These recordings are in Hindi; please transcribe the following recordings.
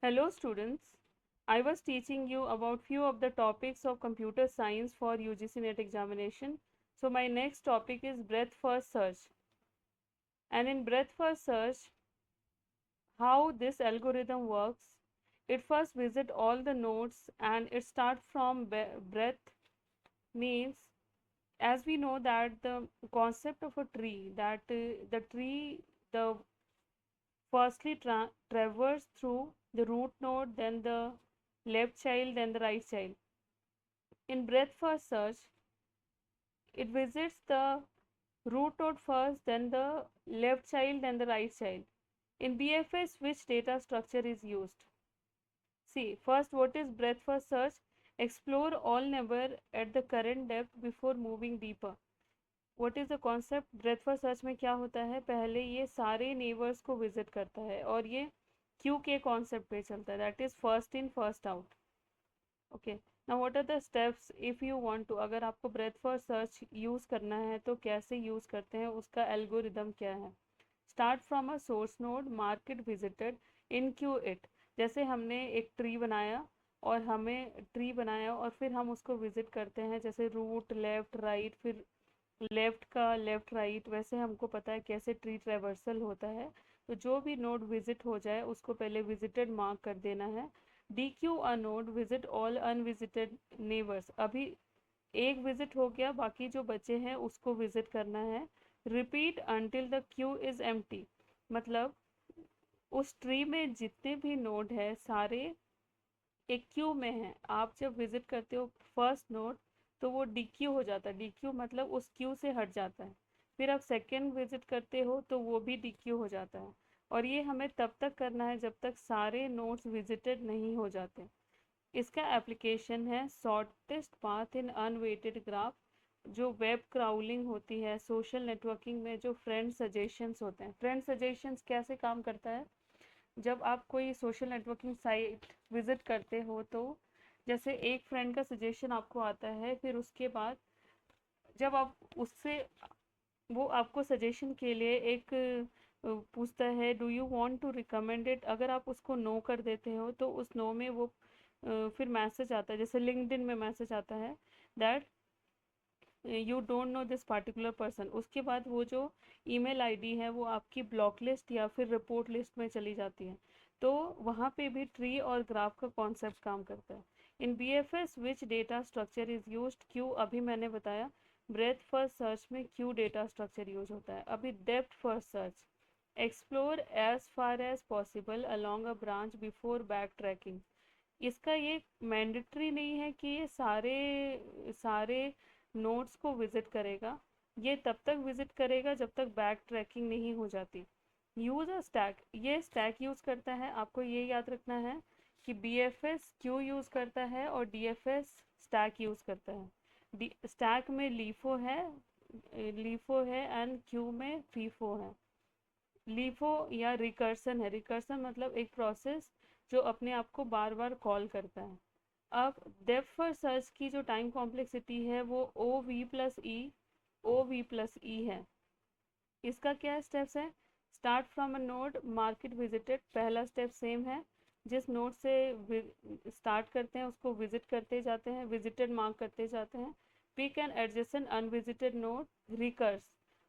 Hello students, I was teaching you about few of the topics of computer science for UGC NET examination. So my next topic is breadth first search. And in breadth first search, how this algorithm works, it first visit all the nodes and it start from breadth means, as we know that the concept of a tree, that the tree, the firstly traverse through the root node, then the left child, then the right child. In breadth first search, it visits the root node first, then the left child, then the right child. In BFS, which data structure is used? See, first, what is breadth first search? Explore all neighbor at the current depth before moving deeper. What is the concept? Breath first search में क्या होता है, पहले ये सारे नेबर्स को विजिट करता है और ये क्यू के कॉन्सेप्ट पे चलता है, that is first in first out. Okay, now what are the steps if you want to, अगर आपको ब्रेथ फर्स्ट सर्च यूज़ करना है तो कैसे यूज़ करते हैं, उसका एल्गोरिदम क्या है. Start from a source node, mark it visited, in Q it. जैसे हमने एक ट्री बनाया और हमें ट्री बनाया और फिर हम उसको विजिट करते हैं, जैसे रूट, लेफ्ट, राइट, फिर लेफ्ट का लेफ्ट राइट, वैसे हमको पता है कैसे ट्री ट्रेवर्सल होता है. तो जो भी नोड विजिट हो जाए उसको पहले विजिटेड मार्क कर देना है. D Q a node, visit all unvisited neighbours. अभी एक विजिट हो गया, बाकी जो बचे हैं उसको विजिट करना है. Repeat until the Q is empty, मतलब उस ट्री में जितने भी नोड है सारे एक क्यू में है. आप जब विजिट करते हो फर्स्ट नोड तो वो डी क्यू हो जाता है, डी क्यू मतलब उस क्यू से हट जाता है. फिर आप सेकेंड विजिट करते हो तो वो भी डी क्यू हो जाता है. और ये हमें तब तक करना है जब तक सारे नोड्स विजिटेड नहीं हो जाते. इसका एप्लीकेशन है शॉर्टेस्ट पाथ इन अनवेटेड ग्राफ. जो वेब क्राउलिंग होती है, सोशल नेटवर्किंग में जो फ्रेंड सजेशंस होते हैं, फ्रेंड सजेशंस कैसे काम करता है, जब आप कोई सोशल नेटवर्किंग साइट विजिट करते हो तो जैसे एक फ्रेंड का सजेशन आपको आता है, फिर उसके बाद जब आप उससे, वो आपको सजेशन के लिए एक पूछता है, do you want to recommend it. अगर आप उसको नो कर देते हो तो उस नो में वो फिर मैसेज आता है, जैसे लिंक्डइन में मैसेज आता है that you don't know this particular person. उसके बाद वो जो ईमेल आईडी है वो आपकी ब्लॉक लिस्ट या फिर रिपोर्ट लिस्ट में चली जाती है. तो वहाँ पे भी ट्री और ग्राफ का कॉन्सेप्ट काम करता है. In B F S which data structure is use? Queue अभी मैंने बताया. ब्रेथ फर्स्ट सर्च में क्यू डेटा स्ट्रक्चर यूज होता है. अभी depth first search, explore as far as possible along a branch before back tracking. इसका ये मैंडेटरी नहीं है कि ये सारे सारे नोट्स को विजिट करेगा. ये तब तक विजिट करेगा जब तक बैक ट्रैकिंग नहीं हो जाती. यूज अ स्टैक, ये स्टैक यूज करता है. आपको ये याद रखना है कि B F S queue use करता है और D F S stack use करता है. स्टैक में लीफो है एंड क्यू में फीफो है. लीफो या रिकर्सन है, रिकर्सन मतलब एक प्रोसेस जो अपने आप को बार बार कॉल करता है. अब डेप्थ फर्स्ट सर्च की जो टाइम कॉम्प्लेक्सिटी है वो ओ वी प्लस ई है. इसका क्या स्टेप्स है? Start from a node, market visited, पहला स्टेप सेम है. जिस नोड से स्टार्ट करते हैं उसको विजिट करते जाते हैं, विजिटेड मार्क करते जाते हैं. Pick and adjacent unvisited node, recurse.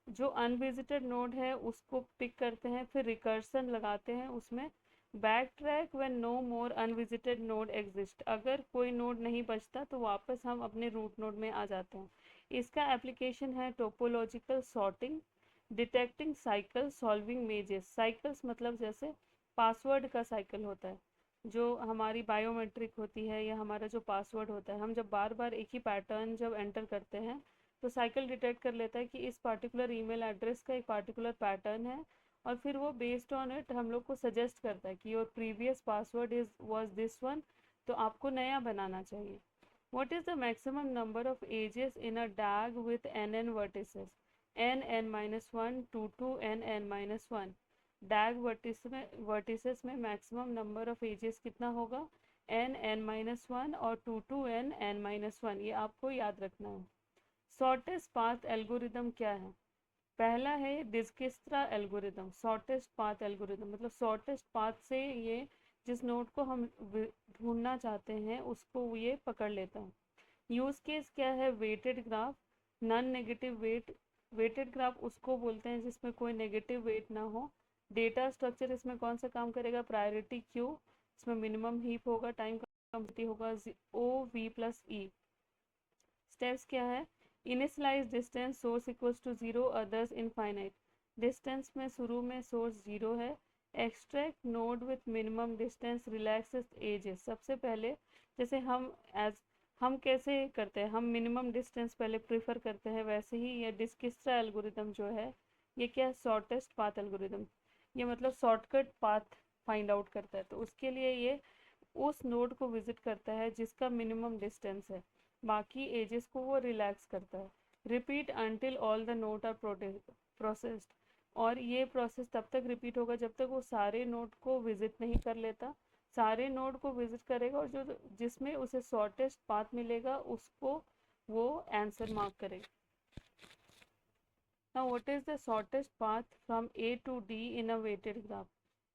जो अनविजिटेड नोड है उसको पिक करते हैं, फिर रिकर्सन लगाते हैं उसमें. Back track when no more unvisited node exist, अगर कोई नोड नहीं बचता तो वापस हम अपने रूट नोड में आ जाते हैं. इसका एप्लीकेशन है topological sorting, detecting cycle, solving mazes. Cycles मतलब जैसे पासवर्ड का साइकिल होता है, जो हमारी बायोमेट्रिक होती है या हमारा जो पासवर्ड होता है, हम जब बार बार एक ही पैटर्न जब एंटर करते हैं तो साइकिल डिटेक्ट कर लेता है कि इस पार्टिकुलर ईमेल एड्रेस का एक पार्टिकुलर पैटर्न है, और फिर वो बेस्ड ऑन इट हम लोग को सजेस्ट करता है कि your previous password is was this one, तो आपको नया बनाना चाहिए. What is the maximum number of edges in a DAG with nn vertices? N minus 1, 2 n minus 1. DAG vertices में maximum number of edges कितना होगा? n minus 1 और 2 n minus 1. ये आपको याद रखना है. शॉर्टेस्ट पाथ एल्गोरिदम क्या है? पहला है डिजकिस्त्रा एल्गोरिदम. शॉर्टेस्ट पाथ एल्गोरिदम मतलब शॉर्टेस्ट पाथ से ये जिस नोड को हम ढूंढना चाहते हैं उसको ये पकड़ लेता है। यूज केस क्या है? Weighted graph, non negative weight. Weighted graph उसको बोलते हैं जिसमें कोई नेगेटिव वेट ना हो। डेटा स्ट्रक्चर इसमें कौन सा काम करेगा? Priority queue. इसमें मिनिमम हीप होगा, टाइम कम्प्लीट होगा O V plus E. Steps क्या है? Initialize distance source equals to 0, others infinite. Distance में शुरू में सोर्स 0 है। Extract node with minimum distance, relaxes edges. सबसे पहले जैसे हम कैसे करते हैं, हम मिनिमम डिस्टेंस पहले प्रेफर करते हैं, वैसे ही ये डिस्किस्ट्रा एल्गोरिदम जो है ये क्या? Shortest path algorithm. ये मतलब शॉर्टकट पाथ फाइंड आउट करता है। तो उसके लिए ये उस नोड को विजिट करता है जिसका मिनिमम डिस्टेंस है, बाकी एजेस को वो रिलैक्स करता है। Repeat until all the node are processed. और ये प्रोसेस तब तक रिपीट होगा जब तक वो सारे नोड को विजिट नहीं कर लेता। सारे नोड को विजिट करेगा और जो जिसमें उसे शॉर्टेस्ट पाथ मिलेगा उसको वो आंसर मार्क करेगा। Now what is the shortest path from A to D in a weighted graph?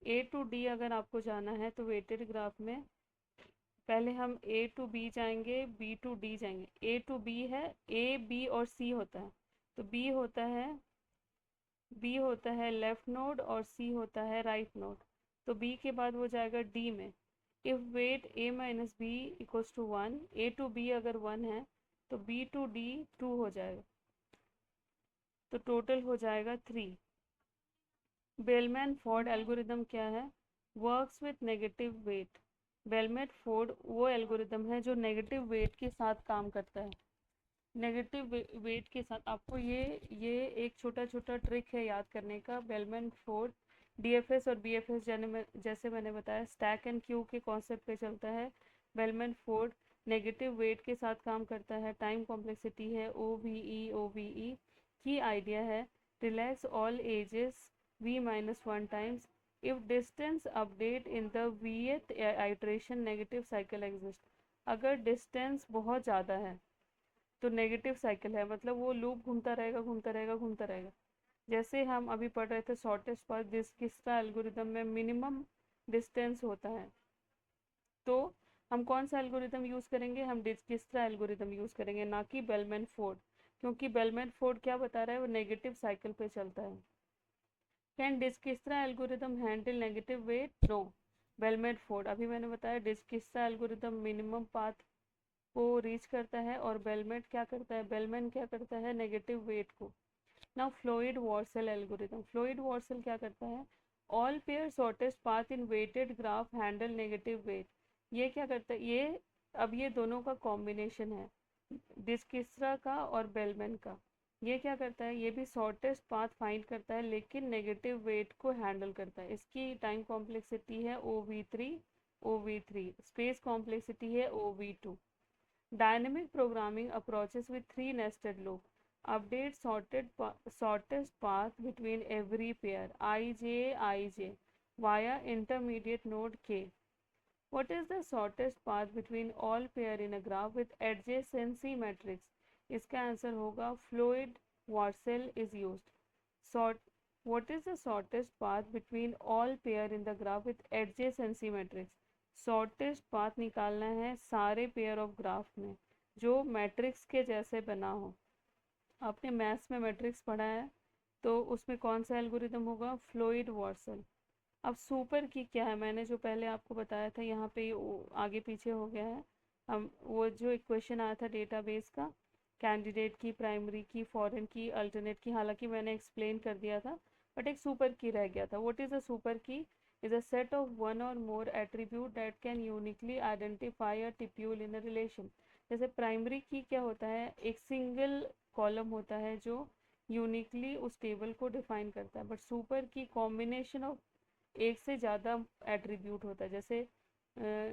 A to D अगर आपको जाना है तो वेटेड ग्राफ में पहले हम ए टू बी जाएंगे, बी टू डी जाएंगे। ए टू बी है, ए बी और सी होता है। तो बी होता है लेफ्ट नोड और सी होता है राइट नोड। तो बी के बाद वो जाएगा डी में। If weight A minus B equals to 1, A to B अगर 1 है तो बी टू डी 2 हो जाएगा, तो टोटल हो जाएगा 3। बेलमैन फोर्ड एल्गोरिदम क्या है? Works with negative weight. Bellman Ford वो एल्गोरिदम है जो नेगेटिव वेट के साथ काम करता है। नेगेटिव वेट के साथ आपको ये एक छोटा छोटा ट्रिक है याद करने का। बेलमैन फोर्ड डीएफएस और बीएफएस जैसे मैंने बताया स्टैक एंड क्यू के कॉन्सेप्ट पे चलता है। बेलमैन फोर्ड नेगेटिव वेट के साथ काम करता है। टाइम कॉम्प्लेक्सिटी है ओ वी ई। की आइडिया है relax all ages v minus 1 times if distance update in the vth iteration negative cycle exists। अगर डिस्टेंस बहुत ज़्यादा है तो नेगेटिव साइकिल है, मतलब वो लूप घूमता रहेगा घूमता रहेगा घूमता रहेगा। जैसे हम अभी पढ़ रहे थे शॉर्टेस्ट पाथ डिस्किस्ट्रा एल्गोरिदम में मिनिमम डिस्टेंस होता है, तो हम कौन सा एल्गोरिदम यूज़ करेंगे? हम डिस्किस्ट्रा एल्गोरिदम यूज़ करेंगे, ना कि बेलमैन फोर्ड। क्योंकि बेलमैन फोर्ड क्या बता रहा है? वो नेगेटिव साइकिल पे चलता है। Can Dijkstra algorithm handle negative weight? No. Bellman Ford अभी मैंने बताया डिस्किस्ट्रा एल्गोरिदम मिनिमम पाथ को रीच करता है और बेलमैन क्या करता है? बेलमैन क्या करता है? नेगेटिव वेट को। Now Floyd Warshall algorithm. Floyd Warshall क्या करता है? All pair shortest path in weighted graph handle negative weight. ये क्या करता है? ये दोनों का कॉम्बिनेशन है, डिस्किस्ट्रा का और बेलमैन का। ये क्या करता है? ये भी शॉर्टेस्ट पाथ फाइंड करता है लेकिन नेगेटिव वेट को हैंडल करता है। इसकी टाइम कॉम्प्लेक्सिटी है O V three, space complexity है O V two. Dynamic programming approaches with three nested loop. Update shortest path between every pair ij via intermediate node k. What is the shortest path between all pair in a graph with adjacency matrix? इसका आंसर होगा Floyd Warcel is used. Sort What is the shortest path between all pair in the graph with adjacency matrix? Shortest path निकालना है सारे पेयर ऑफ ग्राफ में जो मैट्रिक्स के जैसे बना हो। आपने मैथ्स में मैट्रिक्स पढ़ा है तो उसमें कौन सा एल्गोरिदम होगा? फ्लोइड वॉर्सल। अब सुपर की क्या है? मैंने जो पहले आपको बताया था यहाँ पे आगे पीछे हो गया है। हम वो जो इक्वेशन आया था डेटाबेस का, कैंडिडेट की, प्राइमरी की, फॉरेन की, अल्टरनेट की, हालांकि मैंने एक्सप्लेन कर दिया था, बट एक सुपर की रह गया था। व्हाट इज अ सुपर की? is a set of one or more attribute that can uniquely identify a tuple in a relation। जैसे प्राइमरी की क्या होता है? एक सिंगल कॉलम होता है जो यूनिकली उस टेबल को डिफाइन करता है, बट सुपर की कॉम्बिनेशन ऑफ एक से ज़्यादा एट्रीब्यूट होता है।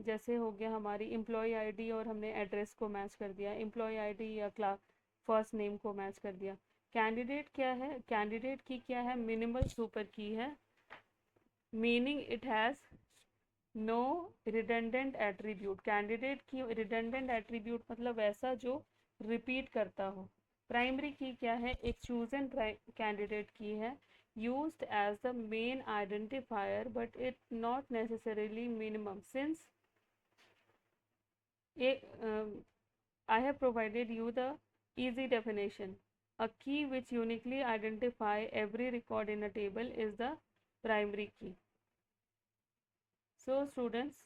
जैसे हो गया हमारी एम्प्लॉय आईडी और हमने एड्रेस को मैच कर दिया, एम्प्लॉय आईडी या क्लास फर्स्ट नेम को मैच कर दिया। कैंडिडेट क्या है? कैंडिडेट की क्या है? मिनिमल सुपर की है, meaning it has no redundant attribute. Candidate key redundant attribute मतलब ऐसा जो रिपीट करता हो। प्राइमरी की क्या है? एक चूजन कैंडिडेट की है, used as the main identifier, but it not necessarily minimum, since I have provided you the easy definition. A key which uniquely identify every record in a table is the primary key. So students,